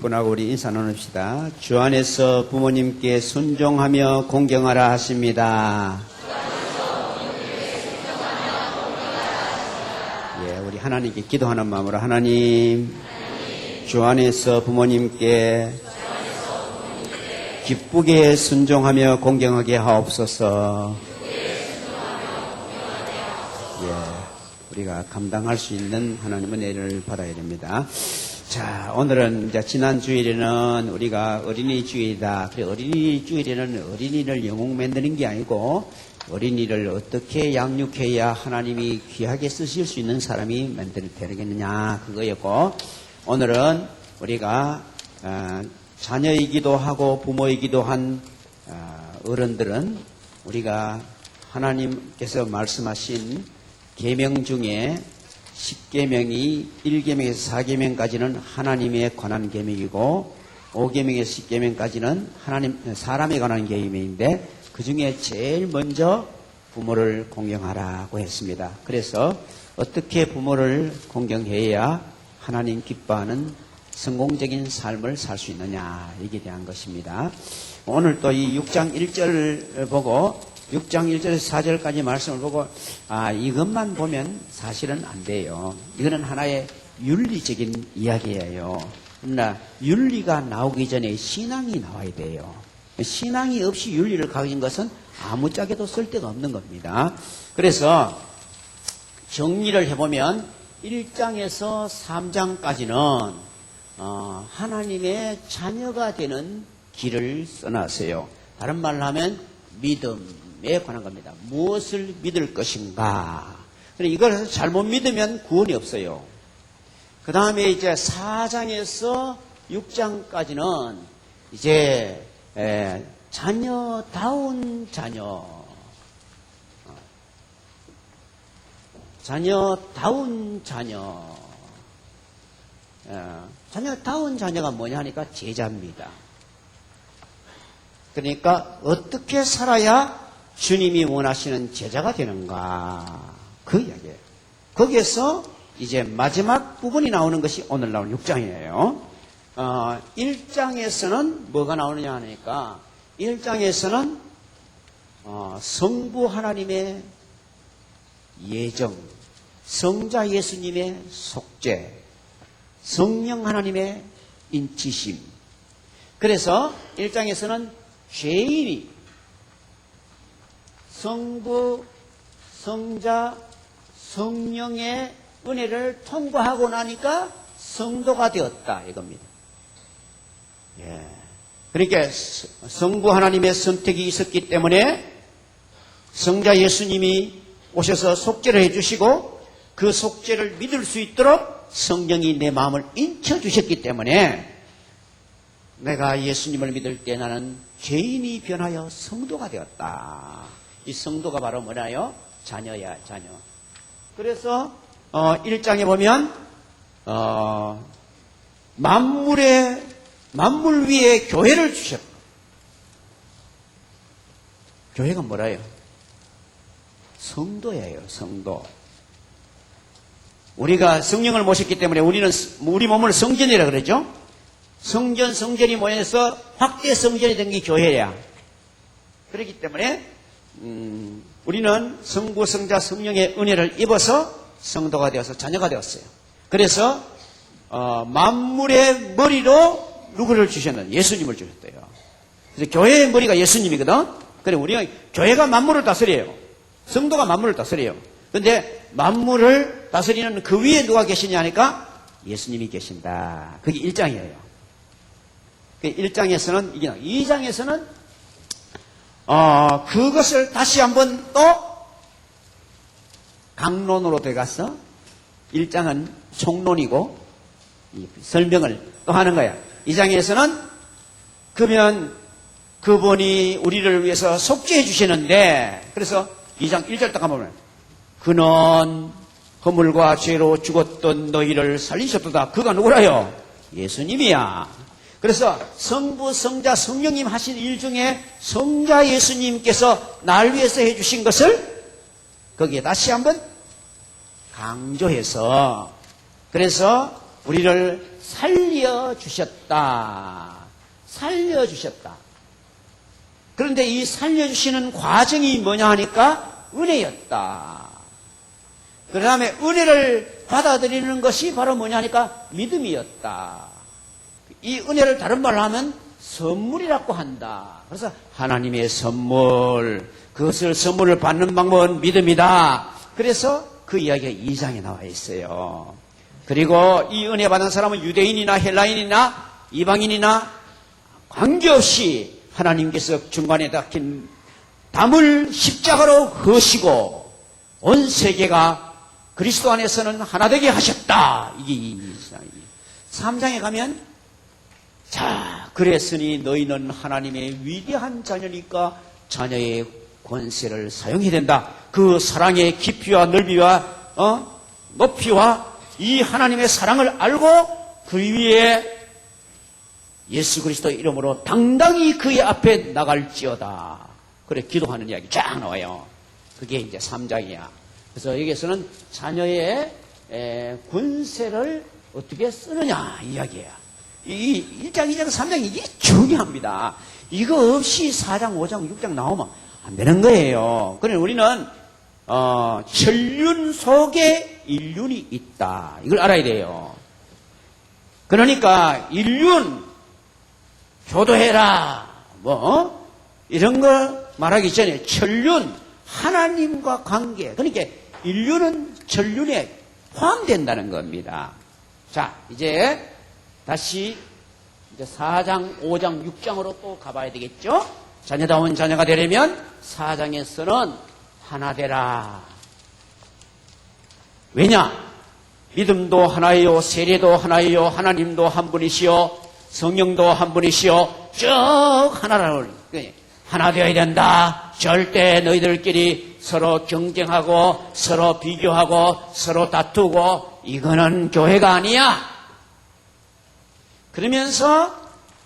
분하고 우리 인사 나눕시다. 주 안에서 부모님께 순종하며 공경하라 하십니다. 예, 우리 하나님께 기도하는 마음으로 하나님, 주 안에서 부모님께 기쁘게 순종하며 공경하게 하옵소서. 예, 우리가 감당할 수 있는 하나님의 은혜를 받아야 됩니다. 자, 오늘은 이제 지난 주일에는 우리가 어린이 주일이다. 그래, 어린이 주일에는 어린이를 영웅 만드는 게 아니고 어린이를 어떻게 양육해야 하나님이 귀하게 쓰실 수 있는 사람이 되겠느냐, 그거였고, 오늘은 우리가 자녀이기도 하고 부모이기도 한 어른들은 우리가 하나님께서 말씀하신 계명 중에 10계명이 1계명에서 4계명까지는 하나님에 관한 계명이고 5계명에서 10계명까지는 사람에 관한 계명인데 그 중에 제일 먼저 부모를 공경하라고 했습니다. 그래서 어떻게 부모를 공경해야 하나님 기뻐하는 성공적인 삶을 살 수 있느냐, 이게 대한 것입니다. 오늘 또 이 6장 1절을 보고 6장 1절에서 4절까지 말씀을 보고 이것만 보면 사실은 안 돼요. 이거는 하나의 윤리적인 이야기예요. 그러나 윤리가 나오기 전에 신앙이 나와야 돼요. 신앙이 없이 윤리를 가진 것은 아무짝에도 쓸데가 없는 겁니다. 그래서 정리를 해보면 1장에서 3장까지는 하나님의 자녀가 되는 길을 써놨어요. 다른 말로 하면 믿음에 관한 겁니다. 무엇을 믿을 것인가. 이걸 잘못 믿으면 구원이 없어요. 그 다음에 이제 4장에서 6장까지는 이제 자녀다운 자녀. 자녀다운 자녀. 자녀다운 자녀가 뭐냐 하니까 제자입니다. 그러니까 어떻게 살아야 주님이 원하시는 제자가 되는가, 그 이야기예요. 거기에서 이제 마지막 부분이 나오는 것이 오늘 나오는 6장이에요. 1장에서는 뭐가 나오느냐 하니까 1장에서는 성부 하나님의 예정, 성자 예수님의 속죄, 성령 하나님의 인치심. 그래서 1장에서는 죄인이 성부, 성자, 성령의 은혜를 통과하고 나니까 성도가 되었다, 이겁니다. 예. 그러니까 성부 하나님의 선택이 있었기 때문에 성자 예수님이 오셔서 속죄를 해주시고 그 속죄를 믿을 수 있도록 성령이 내 마음을 인쳐주셨기 때문에 내가 예수님을 믿을 때 나는 죄인이 변하여 성도가 되었다. 이 성도가 바로 뭐냐요? 자녀야, 자녀. 그래서 1장에 보면 만물 위에 교회를 주셨다. 교회가 뭐라요? 성도예요, 성도. 우리가 성령을 모셨기 때문에 우리 몸을 성전이라 그러죠? 성전이 모여서 확대 성전이 된 게 교회야. 그렇기 때문에 우리는 성부, 성자, 성령의 은혜를 입어서 성도가 되어서 자녀가 되었어요. 그래서 만물의 머리로 누구를 주셨는? 예수님을 주셨대요. 그래서 교회의 머리가 예수님이거든. 그래, 우리가 교회가 만물을 다스려요. 성도가 만물을 다스려요. 그런데 만물을 다스리는 그 위에 누가 계시냐 하니까 예수님이 계신다. 그게 1장이에요. 1장에서는 이게 2장에서는 그것을 다시 한번 또 강론으로 들어가서 1장은 총론이고 설명을 또 하는 거야. 2장에서는 그러면 그분이 우리를 위해서 속죄해 주시는데, 그래서 2장 1절 딱 가보면 그는 허물과 죄로 죽었던 너희를 살리셨도다. 그가 누구라요? 예수님이야. 그래서 성부, 성자, 성령님 하신 일 중에 성자 예수님께서 날 위해서 해주신 것을 거기에 다시 한번 강조해서, 그래서 우리를 살려주셨다. 살려주셨다. 그런데 이 살려주시는 과정이 뭐냐 하니까 은혜였다. 그 다음에 은혜를 받아들이는 것이 바로 뭐냐 하니까 믿음이었다. 이 은혜를 다른 말로 하면 선물이라고 한다. 그래서 하나님의 선물, 그것을 선물을 받는 방법은 믿음이다. 그래서 그 이야기가 2장에 나와 있어요. 그리고 이 은혜 받은 사람은 유대인이나 헬라인이나 이방인이나 관계없이 하나님께서 중간에 닦인 담을 십자가로 허시고 온 세계가 그리스도 안에서는 하나 되게 하셨다. 이게 3장에 가면 자, 그랬으니 너희는 하나님의 위대한 자녀니까 자녀의 권세를 사용해야 된다. 그 사랑의 깊이와 넓이와 높이와 이 하나님의 사랑을 알고 그 위에 예수 그리스도 이름으로 당당히 그의 앞에 나갈지어다. 그래 기도하는 이야기 쫙 나와요. 그게 이제 3장이야. 그래서 여기에서는 자녀의 권세를 어떻게 쓰느냐 이야기예요. 이 1장, 2장, 3장 이게 중요합니다. 이거 없이 4장, 5장, 6장 나오면 안 되는 거예요. 그러니 우리는 천륜 속에 일륜이 있다. 이걸 알아야 돼요. 그러니까 인륜 교도해라 이런 거 말하기 전에 천륜 하나님과 관계, 그러니까 인륜은 천륜에 포함된다는 겁니다. 자, 이제 다시 이제 4장, 5장, 6장으로 또 가봐야 되겠죠? 자녀다운 자녀가 되려면 4장에서는 하나 되라. 왜냐? 믿음도 하나요, 세례도 하나요, 하나님도 한 분이시요, 성령도 한 분이시요, 쭉 하나라고. 하나 되어야 된다. 절대 너희들끼리 서로 경쟁하고, 서로 비교하고, 서로 다투고, 이거는 교회가 아니야. 그러면서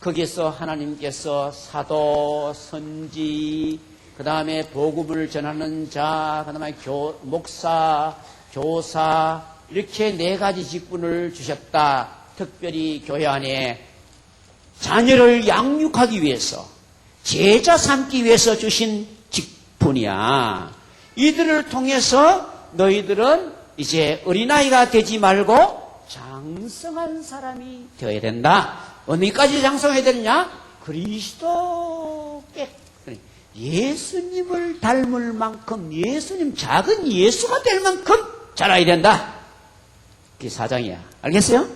거기에서 하나님께서 사도, 선지, 그 다음에 복음을 전하는 자, 그 다음에 목사, 교사, 이렇게 4가지 직분을 주셨다. 특별히 교회 안에 자녀를 양육하기 위해서, 제자 삼기 위해서 주신 직분이야. 이들을 통해서 너희들은 이제 어린아이가 되지 말고 장성한 사람이 되어야 된다. 어디까지 장성해야 되느냐? 그리스도께 예수님을 닮을 만큼, 예수님 작은 예수가 될 만큼 자라야 된다. 그게 4장이야. 알겠어요?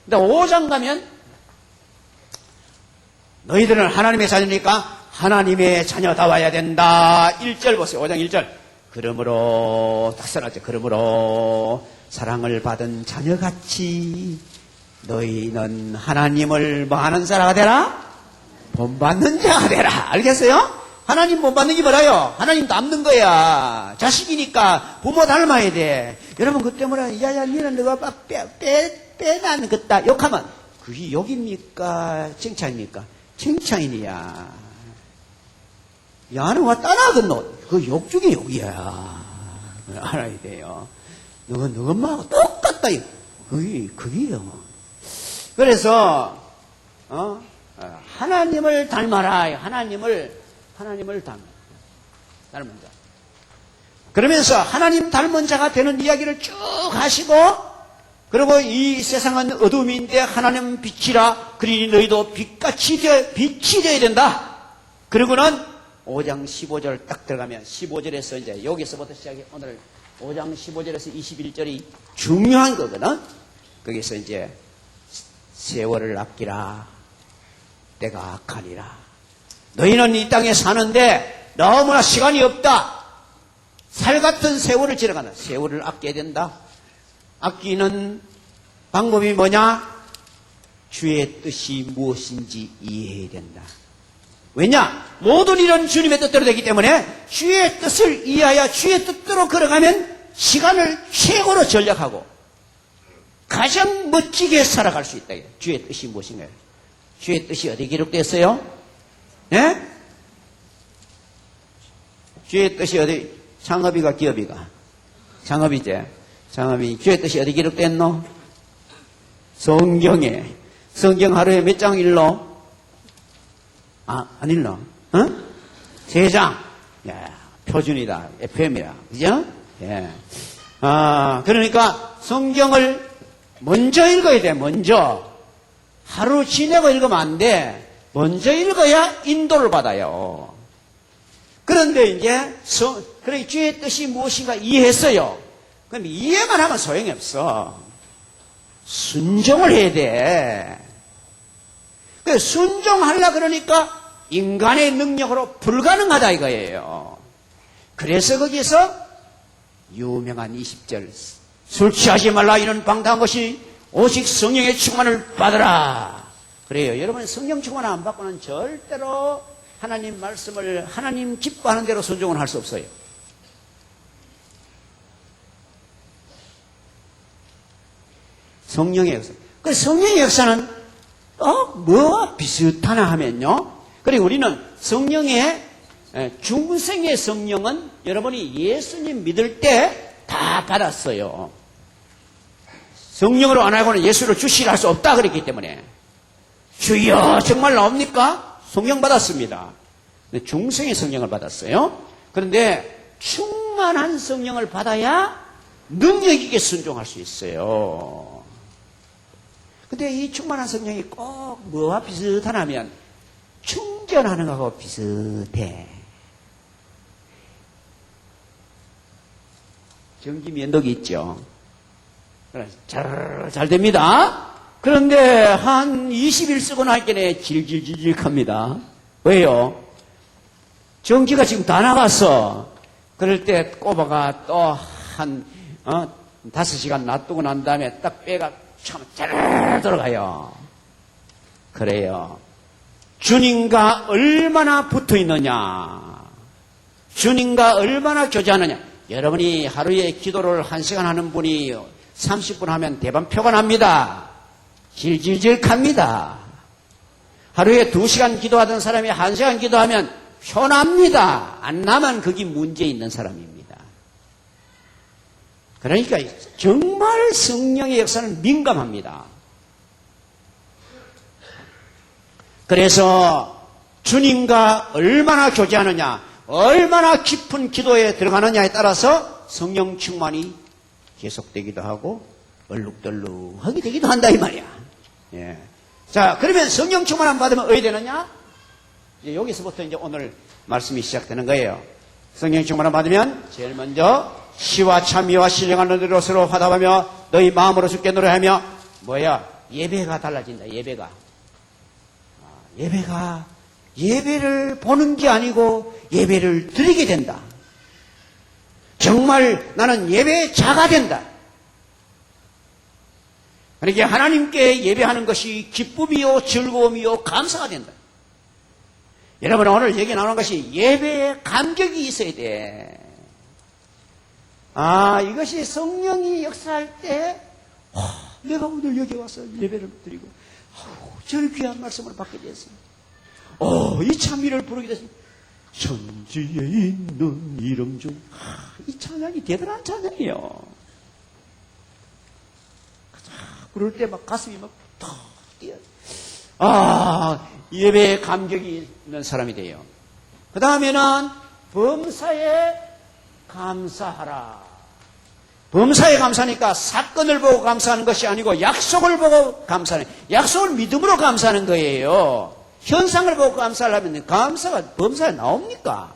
근데 5장 가면 너희들은 하나님의 자녀니까 하나님의 자녀다워야 된다. 1절 보세요. 5장 1절. 그러므로 딱 써놨죠. 그러므로 사랑을 받은 자녀같이 너희는 하나님을 뭐 하는 자가 되라? 본받는 자가 되라. 알겠어요? 하나님 본받는 게 뭐라요? 하나님 닮는 거야. 자식이니까 부모 닮아야 돼. 여러분 그 때문에 야야 니는 너가 막 빼나는 것다 욕하면 그게 욕입니까? 칭찬입니까? 칭찬이야. 야는 와 따라하겠노? 그 욕 중에 욕이야. 알아야 돼요. 너 엄마하고 똑같다. 그게요. 그래서, 하나님을 닮아라. 하나님을 닮은 자. 그러면서 하나님 닮은 자가 되는 이야기를 쭉 하시고, 그리고 이 세상은 어둠인데 하나님은 빛이라. 그러니 너희도 빛이 되어야 된다. 그리고는 5장 15절 딱 들어가면 15절에서 이제 여기서부터 시작해 오늘 5장 15절에서 21절이 중요한 거거든. 거기서 이제 세월을 아끼라. 때가 악하니라. 너희는 이 땅에 사는데 너무나 시간이 없다. 살 같은 세월을 지나간다. 세월을 아껴야 된다. 아끼는 방법이 뭐냐? 주의 뜻이 무엇인지 이해해야 된다. 왜냐? 모든 일은 주님의 뜻대로 되기 때문에 주의 뜻을 이해하여 주의 뜻대로 걸어가면 시간을 최고로 전략하고 가장 멋지게 살아갈 수 있다. 주의 뜻이 무엇인가요? 주의 뜻이 어디 기록됐어요? 예? 주의 뜻이 어디? 창업이가 기업이가? 창업이지. 창업이 주의 뜻이 어디 기록됐노? 성경 하루에 몇 장 읽노? 안 읽노? 어? 3장. 야, 표준이다. FM이다. 그죠? 예. 그러니까 성경을 먼저 읽어야 돼, 먼저. 하루 지내고 읽으면 안 돼. 먼저 읽어야 인도를 받아요. 그런데 이제, 그래, 주의 뜻이 무엇인가 이해했어요. 그럼 이해만 하면 소용이 없어. 순종을 해야 돼. 그 순종하려 그러니까 인간의 능력으로 불가능하다 이거예요. 그래서 거기서 유명한 20절, 술 취하지 말라 이런 방탕한 것이 오직 성령의 충만을 받으라. 그래요. 여러분 성령 충만 안 받고는 절대로 하나님 말씀을 하나님 기뻐하는 대로 순종을 할 수 없어요. 성령의 역사. 그 성령의 역사는 뭐와 비슷하나 하면요. 그리고 우리는 성령의 중생의 성령은 여러분이 예수님 믿을 때 다 받았어요. 성령으로 안 알고는 예수를 주시라 할 수 없다 그랬기 때문에. 주여 정말 나옵니까? 성령 받았습니다. 중생의 성령을 받았어요. 그런데 충만한 성령을 받아야 능력 있게 순종할 수 있어요. 근데 이 충만한 성령이 꼭 뭐와 비슷하냐면 충전하는 거하고 비슷해. 전기 면도기 있죠. 잘 됩니다. 그런데 한 20일 쓰고 나니까 질질질질 합니다. 왜요? 전기가 지금 다 나갔어. 그럴 때 꼽아가 또 한 5시간 놔두고 난 다음에 딱 빼가 참 잘 들어가요. 그래요. 주님과 얼마나 붙어 있느냐, 주님과 얼마나 교제하느냐. 여러분이 하루에 기도를 1시간 하는 분이 30분 하면 대반표가 납니다. 질질질 갑니다. 하루에 2시간 기도하던 사람이 1시간 기도하면 표 납니다. 안 나면 그게 문제 있는 사람입니다. 그러니까 정말 성령의 역사는 민감합니다. 그래서 주님과 얼마나 교제하느냐, 얼마나 깊은 기도에 들어가느냐에 따라서 성령 충만이 계속되기도 하고 얼룩덜룩하게 되기도 한다 이 말이야. 예. 자, 그러면 성령 충만 안 받으면 어디 되느냐? 이제 여기서부터 이제 오늘 말씀이 시작되는 거예요. 성령 충만 안 받으면 제일 먼저 시와 참미와 신령한 너희로 서로 화답하며 너희 마음으로 주께 노래하며 뭐야? 예배가 달라진다. 예배를 보는 게 아니고 예배를 드리게 된다. 정말 나는 예배자가 된다. 그러니까 하나님께 예배하는 것이 기쁨이요 즐거움이요 감사가 된다. 여러분 오늘 얘기 나오는 것이 예배에 감격이 있어야 돼. 이것이 성령이 역사할 때 내가 오늘 여기 와서 예배를 드리고 저를 귀한 말씀을 받게 됐습니다. 이 찬미를 부르게 됐습니다. 천지에 있는 이름 중 이 찬양이 대단한 찬양이에요. 그럴 때 막 가슴이 막 탁 뛰어요. 예배에 감격이 있는 사람이 돼요. 그 다음에는 범사에 감사하라. 범사에 감사하니까 사건을 보고 감사하는 것이 아니고 약속을 보고 감사하는, 약속을 믿음으로 감사하는 거예요. 현상을 보고 감사하려면 범사에 나옵니까?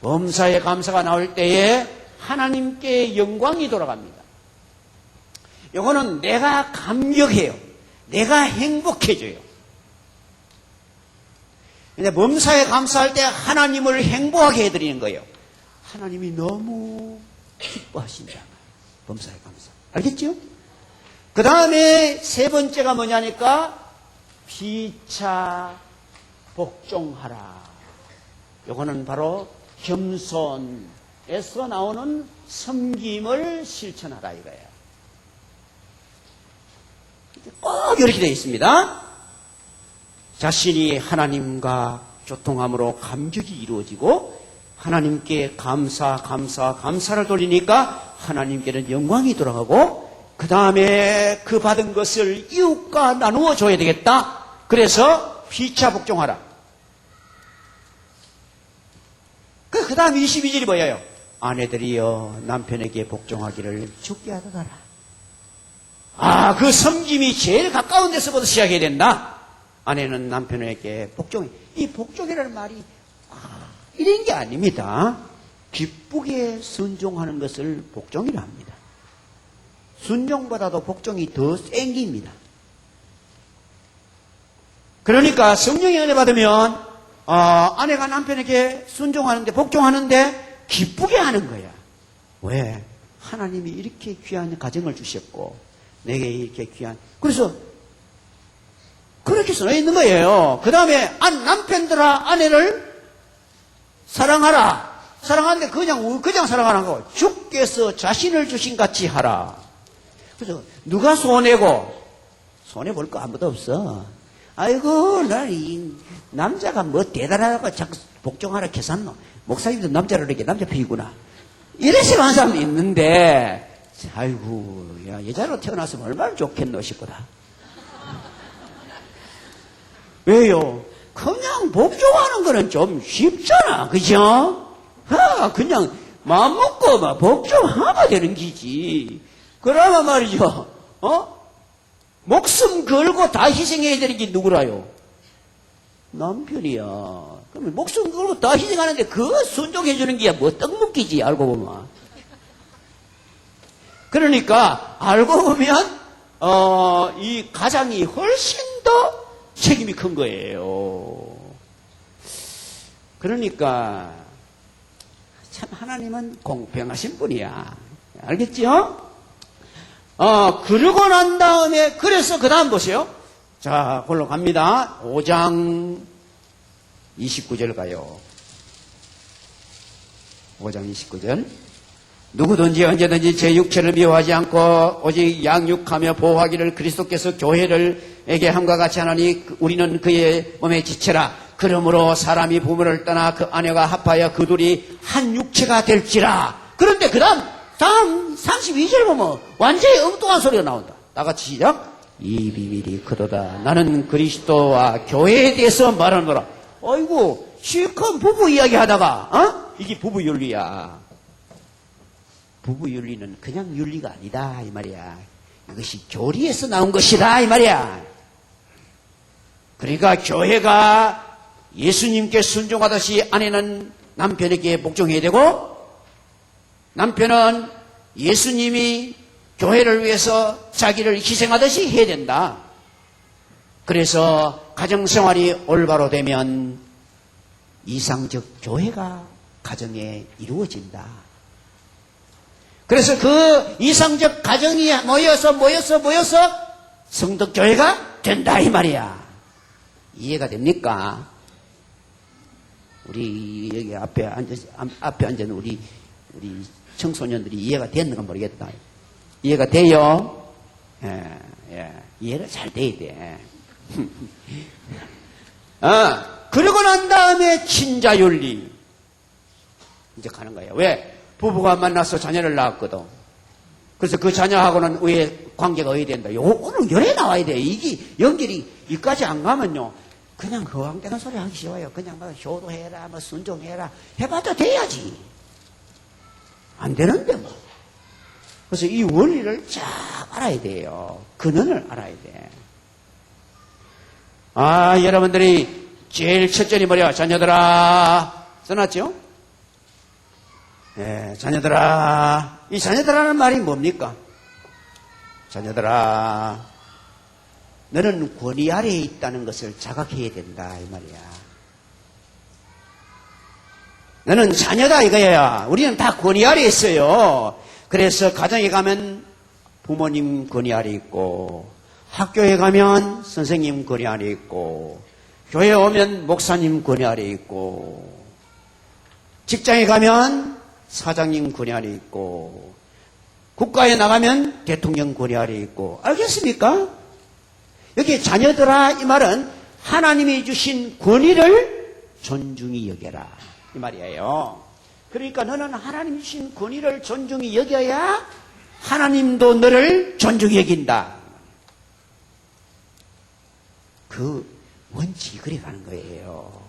범사에 감사가 나올 때에 하나님께 영광이 돌아갑니다. 요거는 내가 감격해요. 내가 행복해져요. 근데 범사에 감사할 때 하나님을 행복하게 해드리는 거예요. 하나님이 너무 기뻐하신다. 범사에 감사. 알겠죠? 그 다음에 세 번째가 뭐냐니까 피차 복종하라. 요거는 바로 겸손에서 나오는 섬김을 실천하라 이거예요. 꼭 이렇게 되어 있습니다. 자신이 하나님과 교통함으로 감격이 이루어지고 하나님께 감사를 돌리니까 하나님께는 영광이 돌아가고 그 다음에 그 받은 것을 이웃과 나누어 줘야 되겠다. 그래서 피차 복종하라. 그 다음 22절이 뭐예요? 아내들이여 남편에게 복종하기를 주께 하더라. 아, 그 섬김이 제일 가까운 데서부터 시작해야 된다. 아내는 남편에게 복종해. 이 복종이라는 말이 이런 게 아닙니다. 기쁘게 순종하는 것을 복종이라 합니다. 순종보다도 복종이 더 땡깁니다. 그러니까 성령의 은혜 받으면 아내가 남편에게 순종하는데 복종하는데 기쁘게 하는 거야. 왜? 하나님이 이렇게 귀한 가정을 주셨고 내게 이렇게 귀한, 그래서 그렇게 써져 있는 거예요. 그 다음에 남편들아 아내를 사랑하라. 사랑하는데 그냥 사랑하는 거. 주께서 자신을 주신 같이 하라. 그래서 누가 손해고? 손해볼 거 아무도 없어. 아이고, 이 남자가 뭐 대단하다고 자꾸 복종하라 계산노. 목사님도 남자를 이렇게 남자 피구나. 이런 식으로 하는 사람도 있는데, 아이고, 야, 여자로 태어났으면 얼마나 좋겠노 싶구나. 왜요? 그냥 복종하는 거는 좀 쉽잖아. 그죠? 그냥 마음 먹고 막 복종하면 되는 기지. 그러면 말이죠. 목숨 걸고 다 희생해야 되는 게 누구라요? 남편이야. 그러면 목숨 걸고 다 희생하는데 그거 순종해주는 게 뭐 떡먹기지, 알고 보면. 그러니까, 알고 보면, 이 가장이 훨씬 더 책임이 큰 거예요. 그러니까, 참 하나님은 공평하신 분이야. 알겠죠? 그러고 난 다음에, 그래서 그 다음 보세요. 자, 그걸로 갑니다. 5장 29절 가요. 5장 29절. 누구든지 언제든지 제 육체를 미워하지 않고 오직 양육하며 보호하기를 그리스도께서 교회를에게 함과 같이 하나니 우리는 그의 몸에 지체라. 그러므로 사람이 부모를 떠나 그 아내가 합하여 그 둘이 한 육체가 될지라. 그런데 그 다음 32절 보면 완전히 엉뚱한 소리가 나온다. 다같이 시작. 이 비밀이 크도다. 나는 그리스도와 교회에 대해서 말하노라. 어이구, 실컷 부부 이야기 하다가 이게 부부 윤리야. 부부 윤리는 그냥 윤리가 아니다 이 말이야. 이것이 교리에서 나온 것이다 이 말이야. 그러니까 교회가 예수님께 순종하듯이 아내는 남편에게 복종해야 되고 남편은 예수님이 교회를 위해서 자기를 희생하듯이 해야 된다. 그래서 가정생활이 올바로 되면 이상적 교회가 가정에 이루어진다. 그래서 그 이상적 가정이 모여서 성덕교회가 된다 이 말이야. 이해가 됩니까? 우리 여기 앞에 앉은 우리 청소년들이 이해가 됐는가 모르겠다. 이해가 돼요? 예. 이해가 잘 돼야 돼. 그러고 난 다음에 친자윤리. 이제 가는 거예요. 왜? 부부가 만나서 자녀를 낳았거든. 그래서 그 자녀하고는 왜 관계가 어야 된다. 오늘 열에 나와야 돼. 이게 연결이 여기까지 안 가면요. 그냥 허황되는 소리 하기 쉬워요. 그냥 뭐 효도해라, 뭐 순종해라. 해봐도 돼야지. 안 되는데 뭐. 그래서 이 원리를 쫙 알아야 돼요. 근원을 알아야 돼. 여러분들이 제일 첫째니 뭐냐? 자녀들아. 써놨죠? 네, 자녀들아. 이 자녀들아는 말이 뭡니까? 자녀들아. 너는 권위 아래에 있다는 것을 자각해야 된다 이 말이야. 너는 자녀다 이거야. 우리는 다 권위 아래에 있어요. 그래서 가정에 가면 부모님 권위 아래에 있고 학교에 가면 선생님 권위 아래에 있고 교회에 오면 목사님 권위 아래에 있고 직장에 가면 사장님 권위 아래에 있고 국가에 나가면 대통령 권위 아래에 있고 알겠습니까? 여기 자녀들아 이 말은 하나님이 주신 권위를 존중히 여겨라 이 말이에요. 그러니까 너는 하나님이 주신 권위를 존중히 여겨야 하나님도 너를 존중히 여긴다. 그 원칙이 그래 가는 거예요.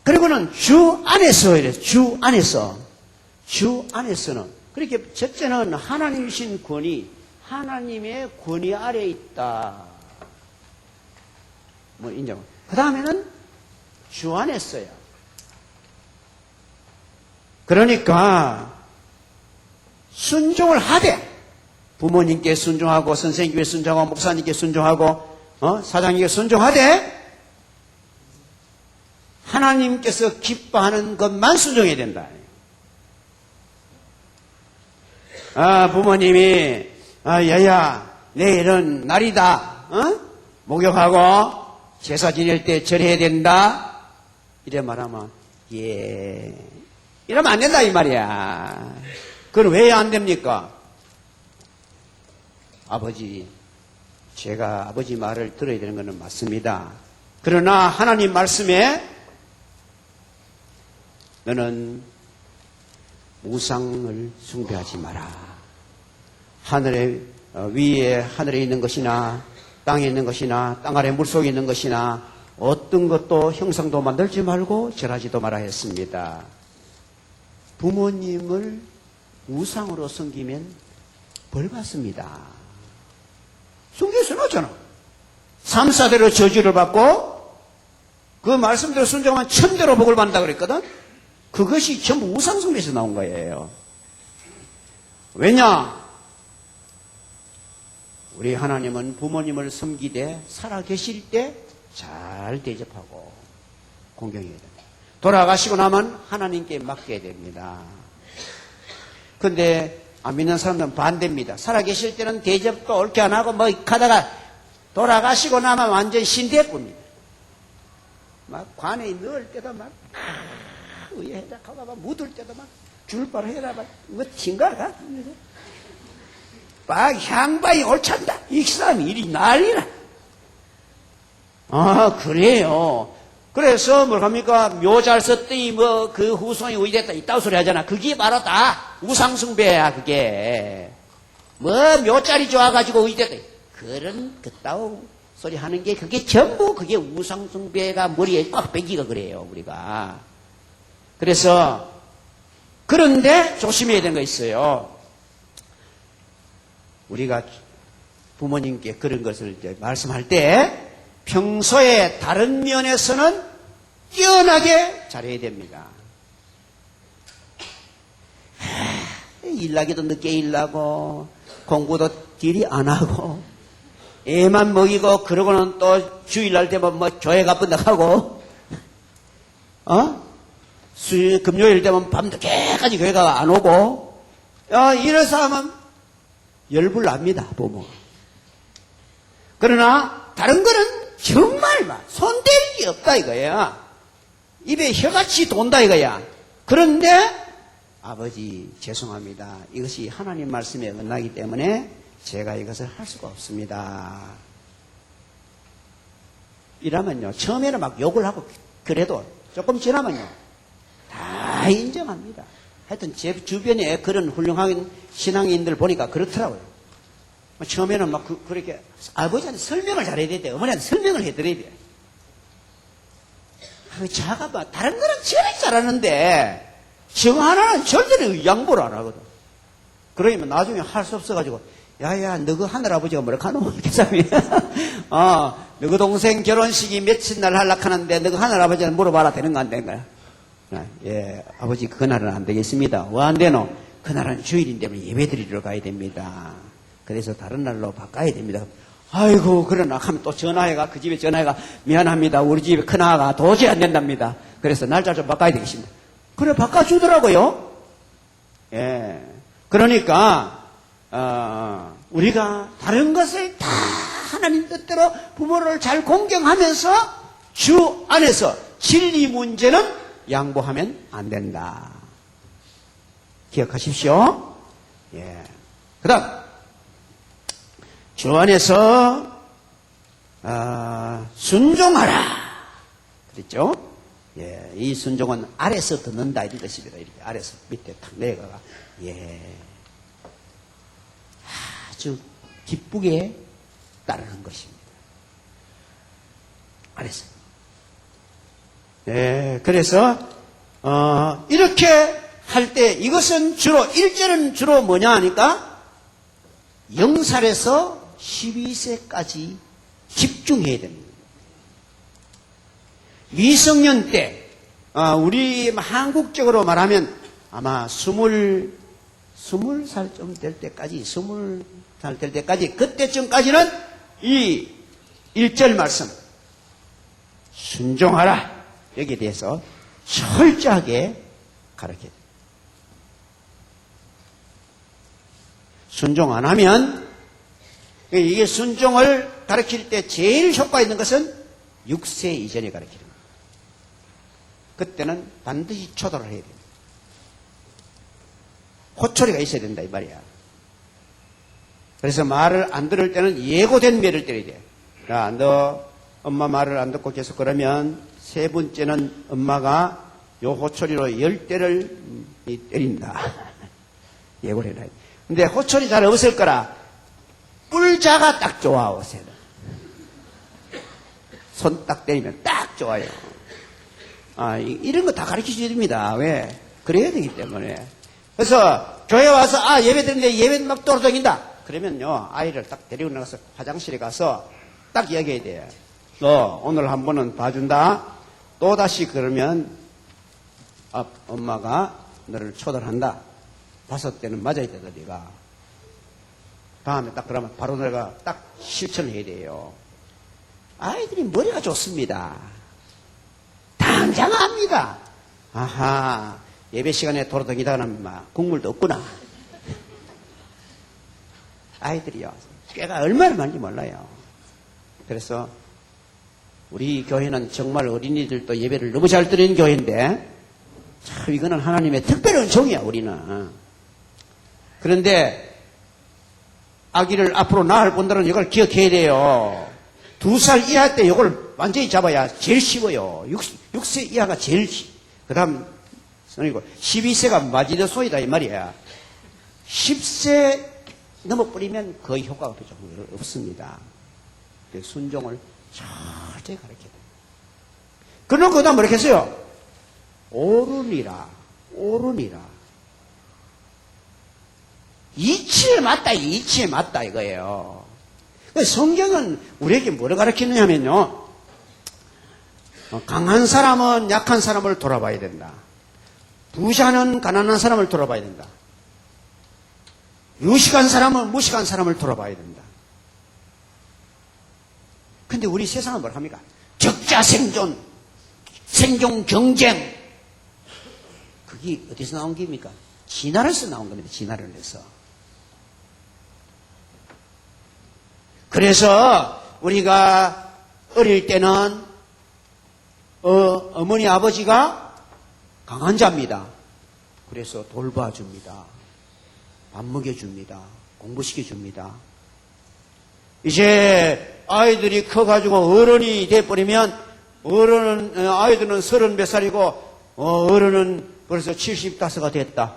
그리고는 주 안에서 이래. 주 안에서는 그렇게 첫째는 하나님이신 권위, 하나님의 권위 아래에 있다. 뭐 인정. 그 다음에는 주 안에서요. 그러니까 순종을 하되 부모님께 순종하고 선생님께 순종하고 목사님께 순종하고 사장님께 순종하되 하나님께서 기뻐하는 것만 순종해야 된다. 부모님이 야야 내일은 날이다. 목욕하고 제사 지낼 때 절해야 된다. 이래 말하면 예 이러면 안 된다 이 말이야. 그건 왜 안 됩니까? 아버지, 제가 아버지 말을 들어야 되는 것은 맞습니다. 그러나 하나님 말씀에 너는 우상을 숭배하지 마라. 하늘에 위에 하늘에 있는 것이나 땅에 있는 것이나 땅 아래 물속에 있는 것이나 어떤 것도 형상도 만들지 말고 절하지도 마라 했습니다. 부모님을 우상으로 섬기면 벌 받습니다. 순교수는 없잖아. 3, 4대로 저주를 받고 그 말씀대로 순종하면 1000대로 복을 받는다 그랬거든. 그것이 전부 우상숭배에서 나온 거예요. 왜냐? 우리 하나님은 부모님을 섬기되 살아계실 때 잘 대접하고 공경해야 됩니다. 돌아가시고 나면 하나님께 맡겨야 됩니다. 근데 안 믿는 사람들은 반대입니다. 살아계실 때는 대접도 옳게 안 하고 뭐 하다가 돌아가시고 나면 완전 신대꾼입니다. 막 관에 넣을 때도 막 의해다 가봐 묻을 때도 막 줄바로 해라 뭐 튕가가 막 향방이 옳찬다. 이 사람이 이리 난리나. 그래요. 그래서 뭘 합니까? 묘 잘 썼더니 뭐 그 후손이 의됐다 이따위 소리 하잖아. 그게 바로 다 우상숭배야. 그게 뭐 묘짤이 좋아가지고 의됐다 그런 그따위 소리 하는 게 그게 전부 그게 우상숭배가 머리에 꽉 배기가 그래요. 우리가 그래서 그런데 조심해야 되는 거 있어요. 우리가 부모님께 그런 것을 이제 말씀할 때 평소에 다른 면에서는 뛰어나게 잘해야 됩니다. 일나기도 늦게 일나고 공부도 딜이 안 하고 애만 먹이고 그러고는 또 주일날 되면 뭐 교회 가본다 하고 금요일 되면 밤늦게까지 교회가 안 오고 이래서 하면 열불 납니다. 부모. 그러나 다른 거는 정말 막 손댈 게 없다 이거야. 입에 혀같이 돈다 이거야. 그런데 아버지 죄송합니다. 이것이 하나님 말씀에 어긋나기 때문에 제가 이것을 할 수가 없습니다. 이러면요 처음에는 막 욕을 하고 그래도 조금 지나면요 다 인정합니다. 하여튼 제 주변에 그런 훌륭한 신앙인들 보니까 그렇더라고요. 처음에는 막 그렇게 아버지한테 설명을 잘해야 돼. 어머니한테 설명을 해드려야 돼. 자가 막 다른 거는 제일 잘하는데 저 하나는 절대로 양보를 안 하거든. 그러면 나중에 할 수 없어가지고 야야 너그 하늘아버지가 뭐라 하노? 그 사람이 너그 동생 결혼식이 며칠 날 하려고 하는데 너그 하늘아버지한테 물어봐라. 되는 거 안 되는 거야? 예, 아버지 그날은 안 되겠습니다. 왜 안 되노? 그날은 주일인데 예배 드리러 가야 됩니다. 그래서 다른 날로 바꿔야 됩니다. 아이고 그러나 하면 또 전화해가 그 집에 전화해가 미안합니다. 우리 집에 큰아가 도저히 안 된답니다. 그래서 날짜 좀 바꿔야 되겠습니다. 그래 바꿔주더라고요. 예, 그러니까 우리가 다른 것을 다 하나님 뜻대로 부모를 잘 공경하면서 주 안에서 진리 문제는 양보하면 안 된다. 기억하십시오. 예. 그 다음 주 안에서 순종하라 그랬죠. 예, 이 순종은 아래서 듣는다 이런 뜻입니다. 이렇게 아래서 밑에 탁 내려가가 예, 아주 기쁘게 따르는 것입니다. 아래서. 예, 그래서 이렇게 할 때 이것은 주로 1절은 주로 뭐냐 하니까 0살에서 12세까지 집중해야 됩니다. 미성년 때 우리 한국적으로 말하면 아마 20살쯤 될 때까지 20살 될 때까지 그때쯤까지는 이 1절 말씀 순종하라 여기에 대해서 철저하게 가르쳐야 됩니다. 순종 안 하면 이게 순종을 가르칠 때 제일 효과 있는 것은 6세 이전에 가르치는 거예요. 그때는 반드시 초도를 해야 됩니다. 호초리가 있어야 된다 이 말이야. 그래서 말을 안 들을 때는 예고된 매를 때려야 돼. 야, 너 엄마 말을 안 듣고 계속 그러면 세 번째는 엄마가 요 호초리로 10대를 때린다. 예고를 해놔야 돼. 근데 호초리 잘 없을 거라 뿔자가 딱 좋아 옷에는. 손 딱 때리면 딱 좋아요. 이런 거 다 가르쳐 줘야 됩니다. 왜? 그래야 되기 때문에. 그래서 교회 와서 예배 드는데 예배 막 돌아다닌다. 그러면요 아이를 딱 데리고 나가서 화장실에 가서 딱 이야기해야 돼. 너 오늘 한 번은 봐준다. 또 다시 그러면 엄마가 너를 초대한다. 5대는 맞아야 된다 네가. 다음에 딱 그러면 바로 내가 딱 실천을 해야 돼요. 아이들이 머리가 좋습니다. 당장 압니다. 아하, 예배 시간에 돌아다니다가는 막 국물도 없구나. 아이들이요, 꾀가 얼마나 많은지 몰라요. 그래서 우리 교회는 정말 어린이들도 예배를 너무 잘 드리는 교회인데 참 이거는 하나님의 특별한 종이야 우리는. 그런데 아기를 앞으로 낳을 분들은 이걸 기억해야 돼요. 2살 이하 때 이걸 완전히 잡아야 제일 쉬워요. 6세 이하가 제일 그 다음 12세가 마지노선이다 이 말이야. 10세 넘어버리면 거의 효과가 없습니다. 순종을 철저히 가르쳐야 돼요. 그러고 그 다음 뭐라고 했어요? 옳으니라. 이치에 맞다 이거예요. 성경은 우리에게 뭐를 가르치느냐면요. 강한 사람은 약한 사람을 돌아봐야 된다. 부자는 가난한 사람을 돌아봐야 된다. 유식한 사람은 무식한 사람을 돌아봐야 된다. 근데 우리 세상은 뭘 합니까? 적자 생존 경쟁. 그게 어디서 나온 겁니까? 진화에서 나온 겁니다. 진화를 해서. 그래서 우리가 어릴 때는 어머니 아버지가 강한 자입니다. 그래서 돌봐줍니다. 밥 먹여줍니다. 공부시켜줍니다. 이제 아이들이 커가지고 어른이 돼버리면 아이들은 30몇 살이고 어른은 벌써 75가 됐다.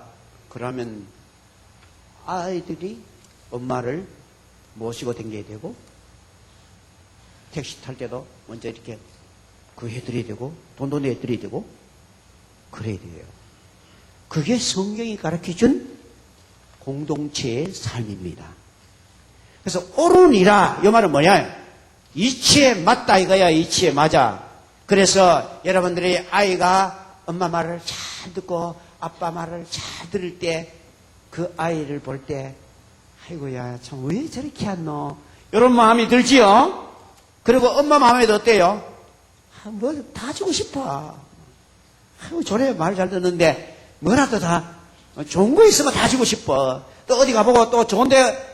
그러면 아이들이 엄마를 모시고 다녀야 되고 택시 탈 때도 먼저 이렇게 해드려야 되고 돈도 내드려야 되고 그래야 돼요. 그게 성경이 가르쳐준 공동체의 삶입니다. 그래서 옳으니라 이 말은 뭐냐? 이치에 맞다 이거야. 이치에 맞아. 그래서 여러분들이 아이가 엄마 말을 잘 듣고 아빠 말을 잘 들을 때 그 아이를 볼 때 아이고야 참 왜 저렇게 하노 이런 마음이 들지요. 그리고 엄마 마음에도 어때요? 뭐 다 주고 싶어. 아이고 저래 말 잘 듣는데 뭐라도 다 좋은 거 있으면 다 주고 싶어. 또 어디 가보고 또 좋은데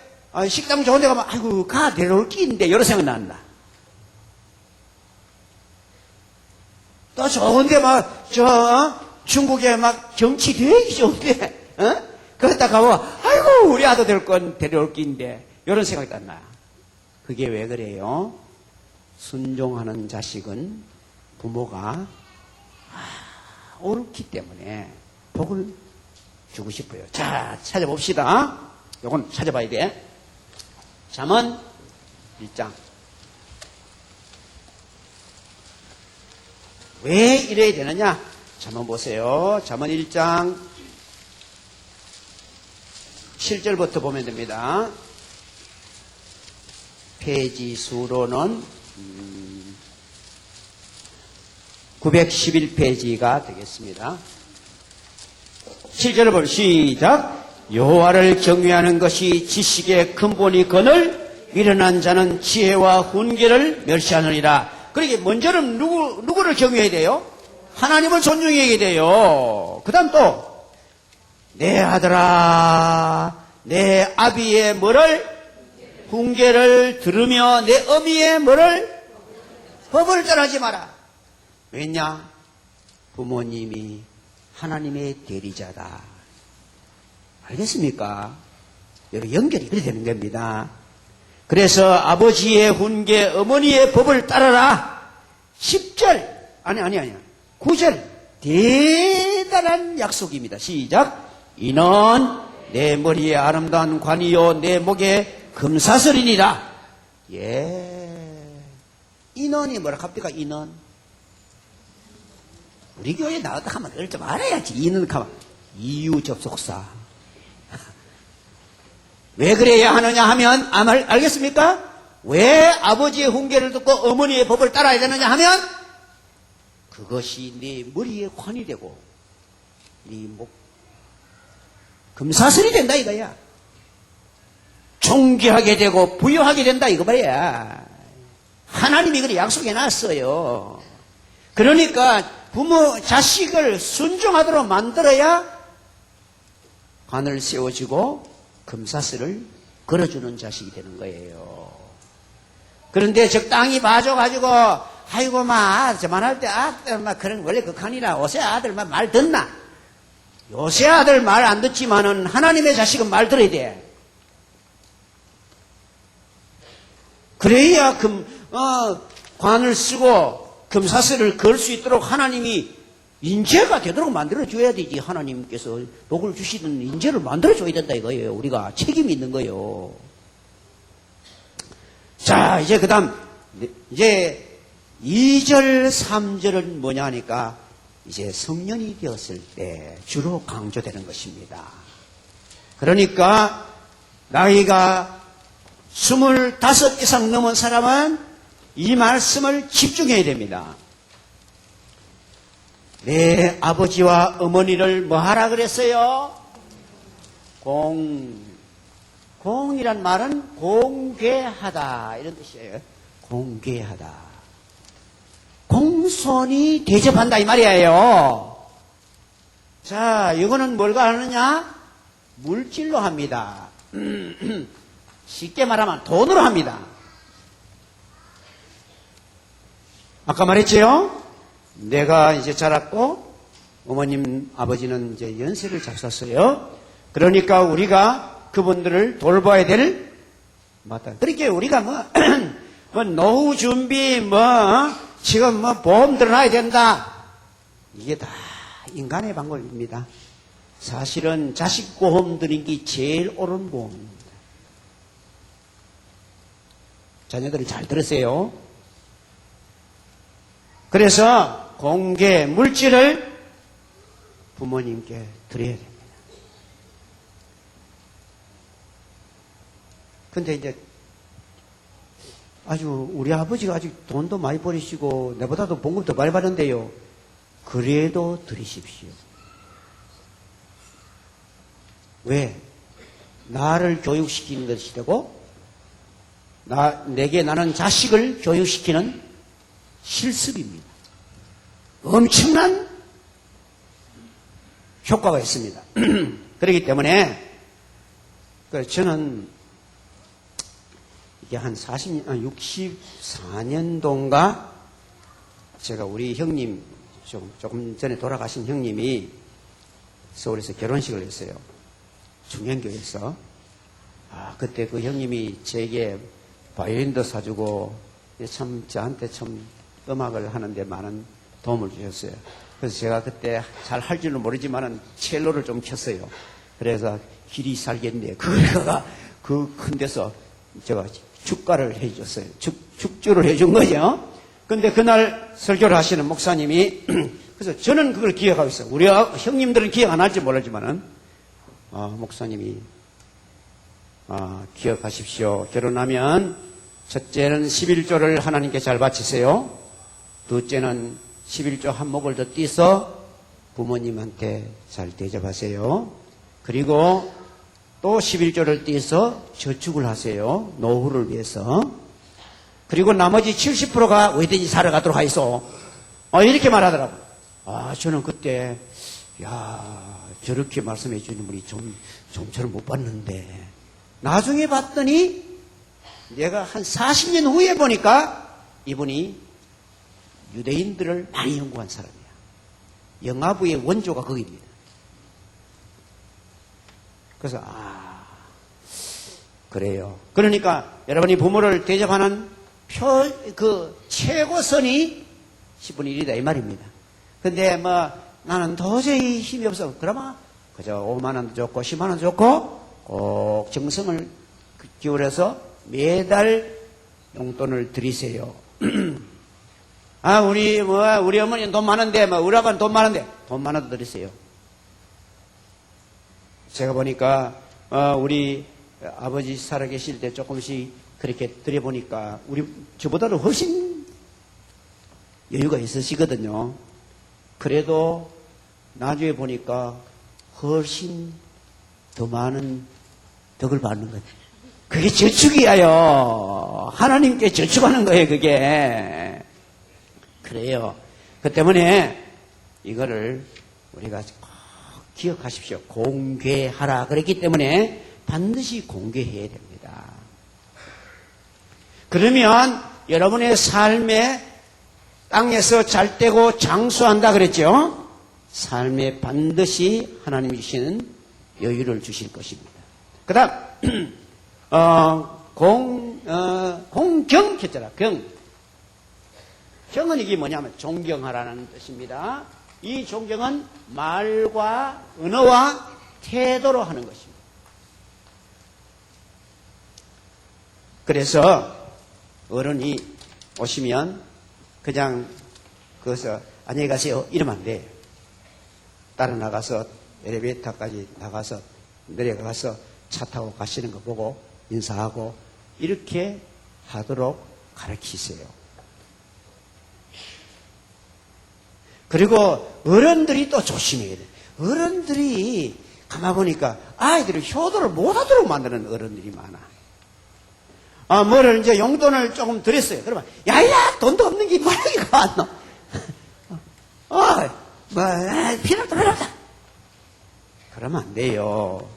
식당 좋은데 가면 아이고 가 데려올 게 있는데 이런 생각 난다. 또 좋은데 막 중국에 막 정치 되게 좋은데 그러다 가면 아이고 우리 아들 데려올 게 있는데 이런 생각이 안 나요. 그게 왜 그래요? 순종하는 자식은 부모가 옳기 때문에 복을 주고 싶어요. 자, 찾아봅시다. 요건 찾아봐야 돼. 잠언 1장. 왜 이래야 되느냐? 잠언 보세요. 잠언 1장 7절부터 보면 됩니다. 페이지 수로는 911페이지가 되겠습니다. 7절을 보면 시작. 여호와를 경외하는 것이 지식의 근본이거늘 미련한 자는 지혜와 훈계를 멸시하느니라. 그러니까 먼저는 누구를 경외해야 돼요? 하나님을 존중해야 돼요. 그 다음 또 내 아들아 내 아비의 뭐를 훈계를 들으며 내 어미의 뭐를 법을 떠나지 마라. 왜냐? 부모님이 하나님의 대리자다. 알겠습니까? 여기 연결이 그렇게 되는 겁니다. 그래서 아버지의 훈계, 어머니의 법을 따라라. 10절, 아니, 9절. 대단한 약속입니다. 시작. 이는 내 머리에 아름다운 관이요, 내 목에 금사슬이니라. 예. 인원이 뭐라 합니까? 인원. 우리 교회에 나왔다 하면 그걸 좀 알아야지. 인원 하면 이유 접속사. 왜 그래야 하느냐 하면 알겠습니까? 왜 아버지의 훈계를 듣고 어머니의 법을 따라야 되느냐 하면 그것이 네 머리에 관이 되고 네 목 금사슬이 된다 이거야. 존귀하게 되고 부여하게 된다 이거 말이야. 하나님이 그래 약속해 놨어요. 그러니까 부모 자식을 순종하도록 만들어야 관을 세워주고 금사슬을 걸어주는 자식이 되는 거예요. 그런데 적당히 봐줘가지고 아이고 저만할 때 아들 그런 원래 극한이라 요새 아들 말 듣나? 요새 아들 말 안 듣지만은 하나님의 자식은 말 들어야 돼. 그래야 관을 쓰고 금사슬을 걸 수 있도록 하나님이 인재가 되도록 만들어줘야 되지. 하나님께서 복을 주시는 인재를 만들어줘야 된다 이거예요. 우리가 책임이 있는 거예요. 자, 이제 그 다음, 이제 2절, 3절은 뭐냐 하니까 이제 성년이 되었을 때 주로 강조되는 것입니다. 그러니까 나이가 25 이상 넘은 사람은 이 말씀을 집중해야 됩니다. 내 아버지와 어머니를 뭐 하라 그랬어요? 공이란 말은 공개하다 이런 뜻이에요. 공개하다. 공손히 대접한다 이 말이에요. 자, 이거는 뭘가 하느냐? 물질로 합니다. 쉽게 말하면 돈으로 합니다. 아까 말했지요? 내가 이제 자랐고 어머님 아버지는 이제 연세를 잡섰어요. 그러니까 우리가 그분들을 돌봐야 될 맞다. 그러니까 우리가 뭐 노후 준비 지금 보험 들어놔야 된다. 이게 다 인간의 방법입니다. 사실은 자식 보험 드린 게 제일 옳은 보험입니다. 자녀들이 잘 들으세요. 그래서 공개 물질을 부모님께 드려야 됩니다. 근데 이제 우리 아버지가 아직 돈도 많이 버리시고 내보다도 봉급도 많이 받는데요. 그래도 드리십시오. 왜? 나를 교육시키는 것이 되고 내게 나는 자식을 교육시키는 실습입니다. 엄청난 효과가 있습니다. 그렇기 때문에 저는 이게 한 64년도인가 제가 우리 형님 조금 전에 돌아가신 형님이 서울에서 결혼식을 했어요. 중형교회에서. 그때 그 형님이 제게 바이올린도 사주고 참 저한테 참 음악을 하는데 많은 도움을 주셨어요. 그래서 제가 그때 잘 할 줄은 모르지만은 첼로를 좀 쳤어요. 그래서 길이 살겠네. 그거가 그 큰 데서 제가 축가를 해줬어요. 축주를 해준 거죠. 근데 그날 설교를 하시는 목사님이 그래서 저는 그걸 기억하고 있어요. 우리 형님들은 기억 안 할지 모르지만은 목사님이 기억하십시오. 결혼하면 첫째는 11조를 하나님께 잘 바치세요. 둘째는 11조 한몫을 더 띄서 부모님한테 잘 대접하세요. 그리고 또 11조를 띄서 저축을 하세요. 노후를 위해서. 그리고 나머지 70%가 어디든지 살아가도록 하이소. 이렇게 말하더라고요. 저는 그때 저렇게 말씀해 주는 분이 좀처럼 못 봤는데 나중에 봤더니 내가 한 40년 후에 보니까 이분이 유대인들을 많이 연구한 사람이야. 영아부의 원조가 거기입니다. 그래서 그래요. 그러니까 여러분이 부모를 대접하는 최고선이 10분의 1이다 이 말입니다. 근데 나는 도저히 힘이 없어. 그러면 그저 5만 원도 좋고 10만 원도 좋고 꼭 정성을 기울여서 매달 용돈을 드리세요. 우리 어머니는 돈 많은데, 우리 아빠는 돈 많은데, 돈 많아도 드리세요. 제가 보니까, 우리 아버지 살아계실 때 조금씩 그렇게 드려보니까, 저보다도 훨씬 여유가 있으시거든요. 그래도 나중에 보니까 훨씬 더 많은 덕을 받는 거예요. 그게 저축이야요. 하나님께 저축하는 거예요, 그게. 그래요. 그 때문에 이거를 우리가 꼭 기억하십시오. 공개하라. 그랬기 때문에 반드시 공개해야 됩니다. 그러면 여러분의 삶에 땅에서 잘 되고 장수한다 그랬죠? 삶에 반드시 하나님이 주시는 여유를 주실 것입니다. 그 다음, 공경 했잖아. 경은 이게 뭐냐면 존경하라는 뜻입니다. 이 존경은 말과 언어와 태도로 하는 것입니다. 그래서 어른이 오시면 그냥 거기서 안녕히 가세요 이러면 안 돼요. 따라 나가서 엘리베이터까지 나가서 내려가서 차 타고 가시는 거 보고 인사하고 이렇게 하도록 가르치세요. 그리고 어른들이 또 조심해야 돼. 어른들이 가만 보니까 아이들을 효도를 못하도록 만드는 어른들이 많아. 뭐를 이제 용돈을 조금 드렸어요. 그러면 야야 돈도 없는 게 뭐라기가 안 나. 필요없다. 그러면 안 돼요.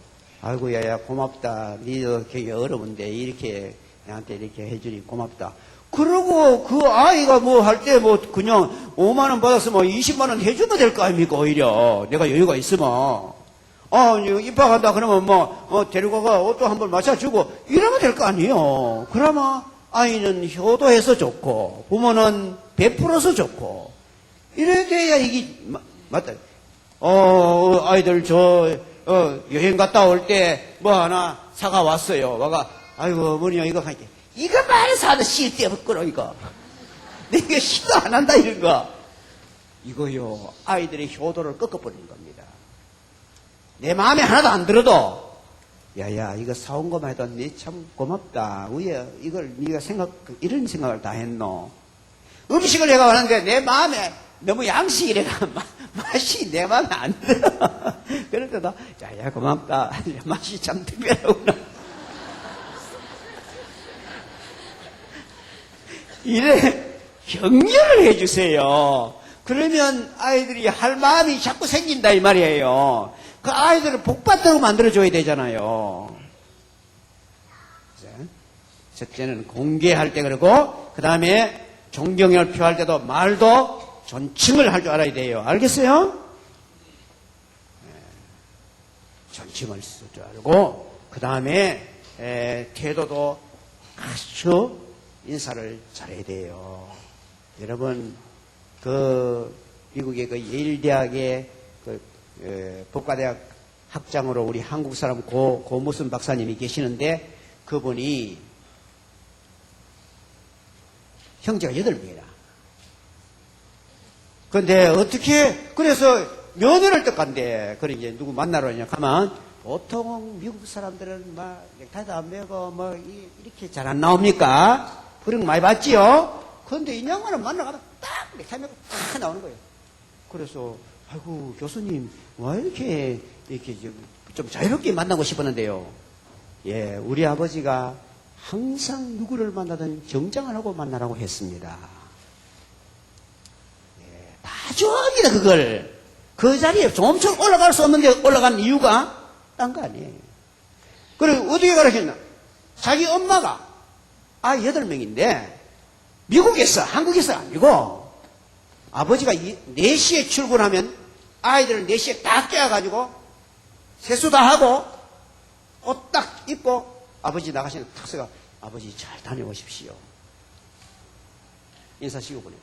아이고 야야 고맙다. 니도 되게 어려운데 이렇게 나한테 이렇게 해주니 고맙다. 그러고 그 아이가 할 때 그냥 5만 원 받았으면 20만 원 해주면 될 거 아닙니까? 오히려 내가 여유가 있으면 입학한다 그러면 데리고 가 옷도 한 번 맞춰주고 이러면 될 거 아니에요. 그러면 아이는 효도해서 좋고 부모는 베풀어서 좋고 이래야 돼야 이게 맞다. 아이들 여행 갔다 올 때 하나 사가 왔어요. 와가 아이고 어머니야 이거 할게. 이것만 사도 쓸데없거로 이거. 내가 시도 안 한다 이런 거. 이거요 아이들의 효도를 꺾어버리는 겁니다. 내 마음에 하나도 안 들어도 야야 이거 사온 것만 해도 니 참 고맙다. 왜 이걸 네가 이런 생각을 다 했노. 음식을 내가 하는데 내 마음에 너무 양식이래가 맛이 내 마음에 안 들어. 그럴 때도 야야 고맙다. 맛이 참 특별하구나. 이래 격려를 해주세요. 그러면 아이들이 할 마음이 자꾸 생긴다 이 말이에요. 그 아이들을 복받도록 만들어줘야 되잖아요. 첫째는 공개할 때 그러고 그 다음에 존경을 표할 때도 말도 존칭을 할 줄 알아야 돼요. 알겠어요? 존칭을 쓸 줄 알고 그 다음에 태도도 아주 인사를 잘해야 돼요. 여러분 미국의 그 예일대학의 법과대학 학장으로 우리 한국 사람 고무순 박사님이 계시는데 그분이 형제가 8명이라. 그런데 어떻게 그래서 면회를 딱 간대. 그래 이제 누구 만나러 오냐 가면 보통 미국 사람들은 막 넥타이도 안 매고 뭐 이렇게 잘 안 나옵니까? 그런 거 많이 봤지요? 그런데 이 양반을 만나러 가면 딱 넥타이 매고 딱 나오는 거예요. 그래서 아이고 교수님 왜 이렇게 좀 자유롭게 만나고 싶었는데요. 예, 우리 아버지가 항상 누구를 만나든 정장을 하고 만나라고 했습니다. 예, 다 좋아합니다 그걸. 그 자리에 좀처럼 올라갈 수 없는데 올라간 이유가 딴 거 아니에요. 그리고 어떻게 가라 했나? 자기 엄마가 8명인데 미국에서 한국에서 아니고 아버지가 4시에 출근하면 아이들을 4시에 딱 깨워가지고 세수 다 하고 옷 딱 입고 아버지 나가시는 탁서가 아버지 잘 다녀오십시오. 인사시고 보내고.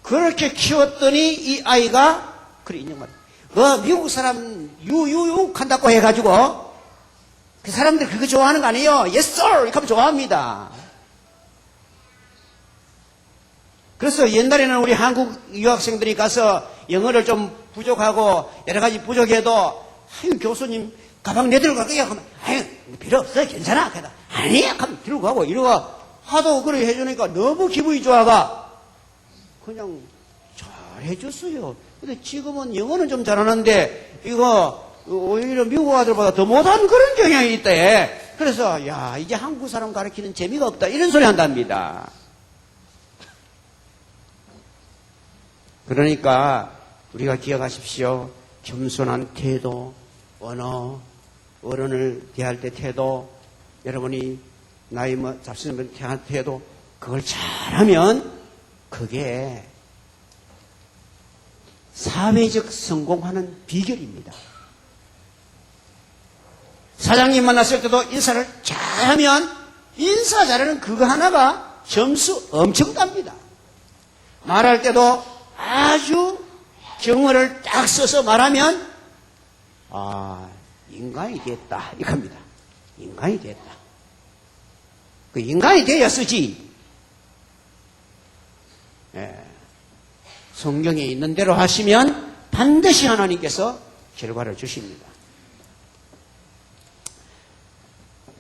그렇게 키웠더니 이 아이가 그래 인정받아. 뭐 미국 사람 유유육 한다고 해가지고 그 사람들 그거 좋아하는 거 아니에요? Yes sir 이렇게 하면 좋아합니다. 그래서 옛날에는 우리 한국 유학생들이 가서 영어를 좀 부족하고 여러 가지 부족해도 아유 교수님 가방 내들고 갈게요 하면 아유 필요 없어요 괜찮아 아니야 하면 들고 가고 이러고 하도 그래 해주니까 너무 기분이 좋아가 그냥 잘 해줬어요. 근데 지금은 영어는 좀 잘하는데 이거 오히려 미국 아들보다 더 못한 그런 경향이 있다. 그래서 야 이제 한국 사람 가르치는 재미가 없다 이런 소리 한답니다. 그러니까 우리가 기억하십시오. 겸손한 태도, 언어, 어른을 대할 때 태도, 여러분이 나이 잡수는 분 대할 태도 그걸 잘하면 그게 사회적 성공하는 비결입니다. 사장님 만났을 때도 인사를 잘하면 인사 잘하는 그거 하나가 점수 엄청 답니다. 말할 때도 아주 경어를 딱 써서 말하면 인간이 됐다 이겁니다. 인간이 됐다. 그 인간이 돼야 쓰지. 예. 성경에 있는 대로 하시면 반드시 하나님께서 결과를 주십니다.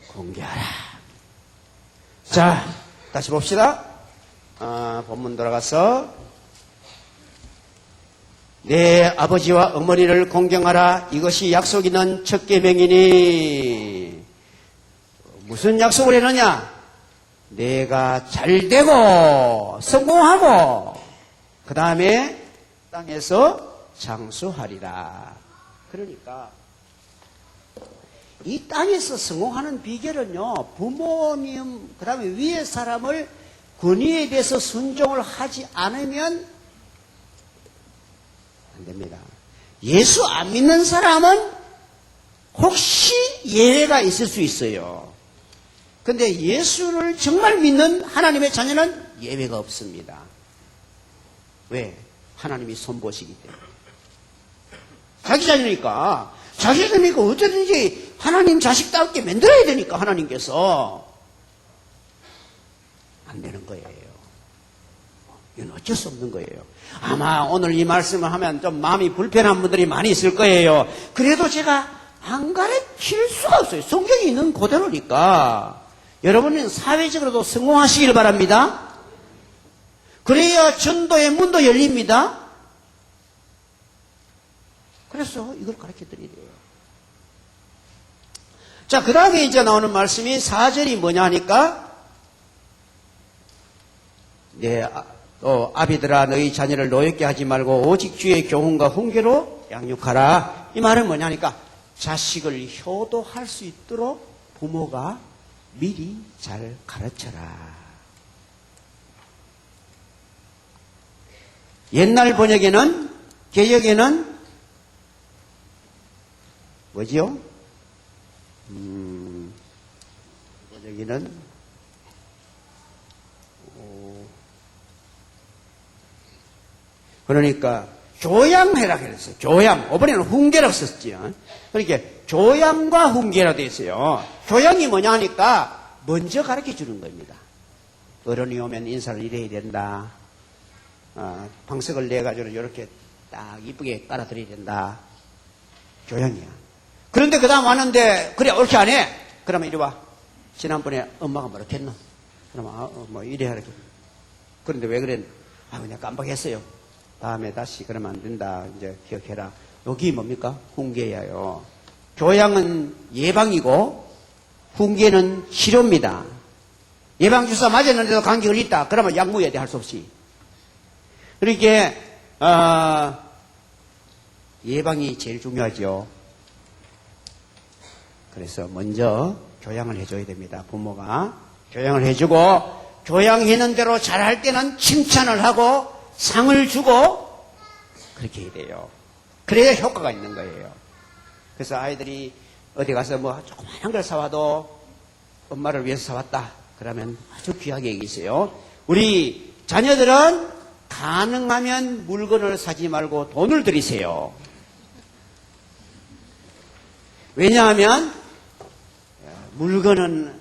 공개하라. 자, 다시 봅시다. 본문 돌아가서 내 아버지와 어머니를 공경하라. 이것이 약속 있는 첫 계명이니 무슨 약속을 했느냐? 내가 잘되고 성공하고 그 다음에 땅에서 장수하리라. 그러니까 이 땅에서 성공하는 비결은요, 부모님 그 다음에 위의 사람을 권위에 대해서 순종을 하지 않으면 안 됩니다. 예수 안 믿는 사람은 혹시 예외가 있을 수 있어요. 근데 예수를 정말 믿는 하나님의 자녀는 예외가 없습니다. 왜? 하나님이 손보시기 때문에. 자기 자녀니까. 자기 자녀니까 어쩌든지 하나님 자식답게 만들어야 되니까 하나님께서. 안 되는 거예요. 이건 어쩔 수 없는 거예요. 아마 오늘 이 말씀을 하면 좀 마음이 불편한 분들이 많이 있을 거예요. 그래도 제가 안 가르칠 수가 없어요. 성경이 있는 그대로니까. 여러분은 사회적으로도 성공하시길 바랍니다. 그래야 전도의 문도 열립니다. 그래서 이걸 가르쳐 드려야 돼요. 자, 그 다음에 이제 나오는 말씀이 4절이 뭐냐 하니까, 아비들아 너희 자녀를 노엽게 하지 말고 오직 주의 교훈과 훈계로 양육하라. 이 말은 뭐냐 하니까 자식을 효도할 수 있도록 부모가 미리 잘 가르쳐라. 옛날 번역에는, 개역에는 뭐지요? 번역에는 그러니까 조양해라 그랬어요. 조양. 이번에는 훈계라고 썼지요. 그러니까 조양과 훈계라 되어 있어요. 조양이 뭐냐 하니까 먼저 가르쳐 주는 겁니다. 어른이 오면 인사를 이래야 된다. 방석을 내가지고 이렇게 딱 이쁘게 깔아드려야 된다. 조양이야. 그런데 그 다음 왔는데 그래 옳게 안 해. 그러면 이리 와. 지난번에 엄마가 뭐라 했노? 그러면 뭐 이래 하라. 그런데 왜 그랬노? 그냥 깜빡했어요. 다음에 다시 그러면 안 된다. 이제 기억해라. 여기 뭡니까? 훈계야요. 교양은 예방이고 훈계는 치료입니다. 예방주사 맞았는데도 감기 걸렸다. 그러면 약 먹어야 돼. 할 수 없이. 그렇게 예방이 제일 중요하죠. 그래서 먼저 교양을 해줘야 됩니다. 부모가 교양을 해주고 교양하는 대로 잘할 때는 칭찬을 하고 상을 주고 그렇게 해야 돼요. 그래야 효과가 있는 거예요. 그래서 아이들이 어디 가서 뭐 조그마한 걸 사와도 엄마를 위해서 사왔다. 그러면 아주 귀하게 여기세요. 우리 자녀들은 가능하면 물건을 사지 말고 돈을 들이세요. 왜냐하면 물건은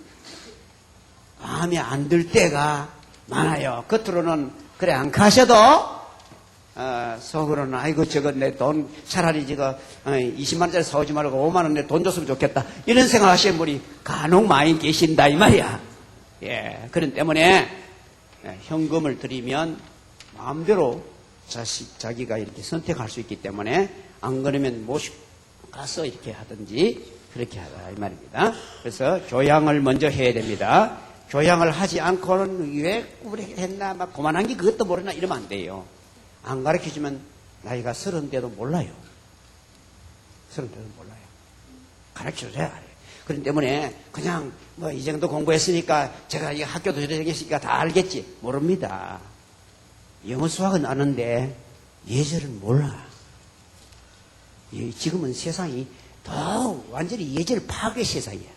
마음에 안 들 때가 많아요. 겉으로는 그래 안 가셔도 속으로는 아이고 저거 내 돈 차라리 저거 20만 원짜리 사오지 말고 5만 원 내 돈 줬으면 좋겠다. 이런 생각하시는 분이 간혹 많이 계신다 이 말이야. 예, 그런 때문에 현금을 드리면 마음대로 자기가 이렇게 선택할 수 있기 때문에 안 그러면 모시고 가서 이렇게 하든지 그렇게 하라 이 말입니다. 그래서 교양을 먼저 해야 됩니다. 교양을 하지 않고는 왜 그래 했나 막 그만한 게 그것도 모르나 이러면 안 돼요. 안 가르쳐주면 나이가 30대도 몰라요. 30대도 몰라요. 가르쳐줘야 알아요. 그렇기 때문에 그냥 뭐 이 정도 공부했으니까 제가 이 학교도 저랬으니까 다 알겠지. 모릅니다. 영어 수학은 아는데 예절은 몰라. 지금은 세상이 더 완전히 예절 파괴 세상이야.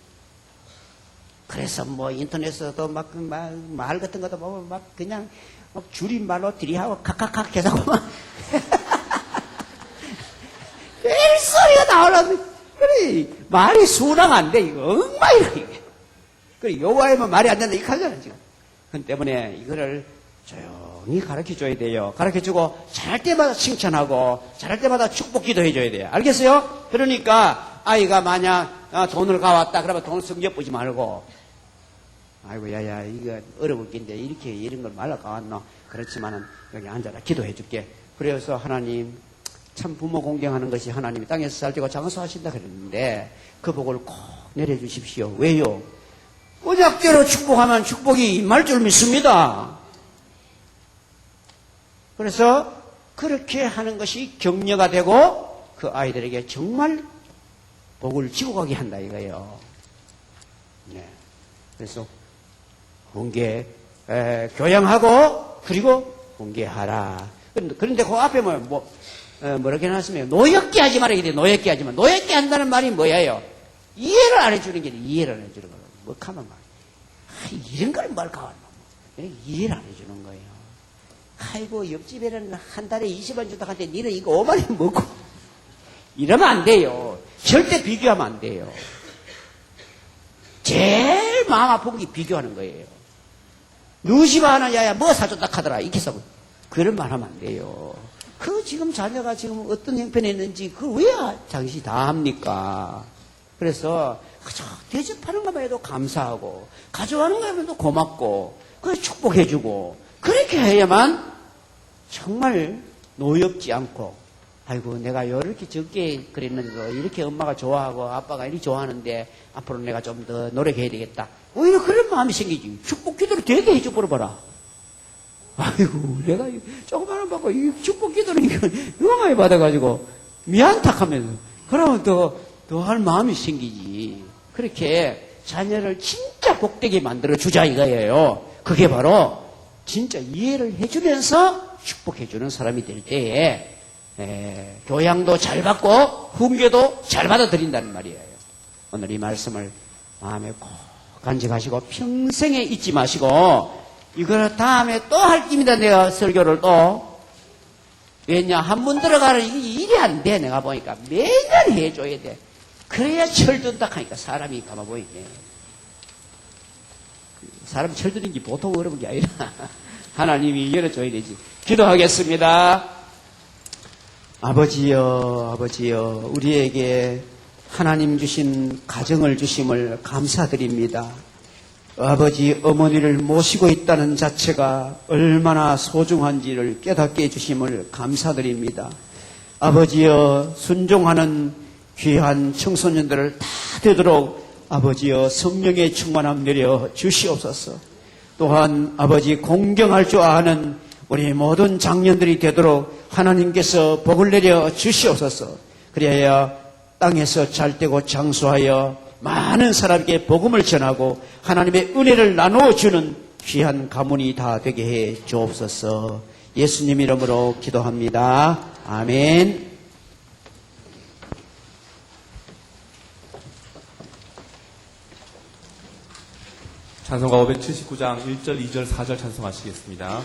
그래서 뭐 인터넷에서도 막 말 같은 것도 보면 막 그냥 막 줄임말로 들이하고 kakakak 해서 막 별소리가 나오려면 그래 말이 순화가 안 돼. 이거 엉망이라 이게. 그래 요구하면 말이 안 된다 이렇게 하잖아 지금. 그 때문에 이거를 조용히 가르쳐줘야 돼요. 가르쳐주고 잘할 때마다 칭찬하고 잘할 때마다 축복기도 해줘야 돼요. 알겠어요? 그러니까 아이가 만약 돈을 가왔다 그러면 돈을 성적 보지 말고 아이고 야야 이거 어려울 낀데 이렇게 이런 걸 말라 가왔노. 그렇지만은 여기 앉아라 기도해 줄게. 그래서 하나님 참 부모 공경하는 것이 하나님이 땅에서 살되고 장수하신다 그랬는데 그 복을 꼭 내려주십시오. 왜요? 언약대로 축복하면 축복이 임할 줄 믿습니다. 그래서 그렇게 하는 것이 격려가 되고 그 아이들에게 정말 복을 지고 가게 한다 이거예요. 네. 그래서 교양하고 그리고 훈계하라. 그런데 그 앞에 뭐라고 해놨으면 노엽게 하지 말아야 돼. 노엽게 하지 마. 노엽게 한다는 말이 뭐예요? 이해를 안 해주는 게 이해를 안 해주는 거예요. 뭐 하면 이런 걸 뭘 가왔노? 이해를 안 해주는 거예요. 아이고 옆집에는 한 달에 20원 준다 하는데 니는 이거 5만원 먹고 이러면 안 돼요. 절대 비교하면 안 돼요. 제일 마음 아픈 게 비교하는 거예요. 누시가 하나 야야 뭐 사줬다 하더라 이렇게 써보 그런 말 하면 안 돼요. 그 지금 자녀가 지금 어떤 형편에 있는지 그걸 왜 당신이 다 합니까? 그래서 그저 대접하는 것만 해도 감사하고 가져가는 것만 해도 고맙고 그걸 축복해주고 그렇게 해야만 정말 노엽지 않고 아이고 내가 이렇게 적게 그랬는데 이렇게 엄마가 좋아하고 아빠가 이렇게 좋아하는데 앞으로 내가 좀 더 노력해야 되겠다. 오히려 그런 마음이 생기지. 축복 기도를 되게 해줘 버려봐라. 아이고 내가 조그마한 받고 이 축복 기도는 이거 많이 받아가지고 미안탁하면서 그러면 더 할 마음이 생기지. 그렇게 자녀를 진짜 복되게 만들어 주자 이거예요. 그게 바로 진짜 이해를 해주면서 축복해주는 사람이 될 때에 교양도 잘 받고 훈계도 잘 받아들인다는 말이에요. 오늘 이 말씀을 마음에 꼭 간직하시고 평생에 잊지 마시고 이거를 다음에 또 할 겁니다. 내가 설교를 또 왜냐, 한 번 들어가는 이게 일이 안 돼. 내가 보니까 매년 해줘야 돼. 그래야 철든다 하니까 사람이 가만 보이네. 사람 철드는 게 보통 어려운 게 아니라 하나님이 열어줘야 되지. 기도하겠습니다. 아버지여, 아버지여, 우리에게 하나님 주신 가정을 주심을 감사드립니다. 아버지, 어머니를 모시고 있다는 자체가 얼마나 소중한지를 깨닫게 해주심을 감사드립니다. 아버지여, 순종하는 귀한 청소년들을 다 되도록 아버지여, 성령의 충만함 내려 주시옵소서. 또한 아버지, 공경할 줄 아는 우리 모든 장년들이 되도록 하나님께서 복을 내려 주시옵소서. 그래야 땅에서 잘되고 장수하여 많은 사람에게 복음을 전하고 하나님의 은혜를 나누어 주는 귀한 가문이 다 되게 해 주옵소서. 예수님 이름으로 기도합니다. 아멘. 찬송가 579장 1절, 2절, 4절 찬송하시겠습니다.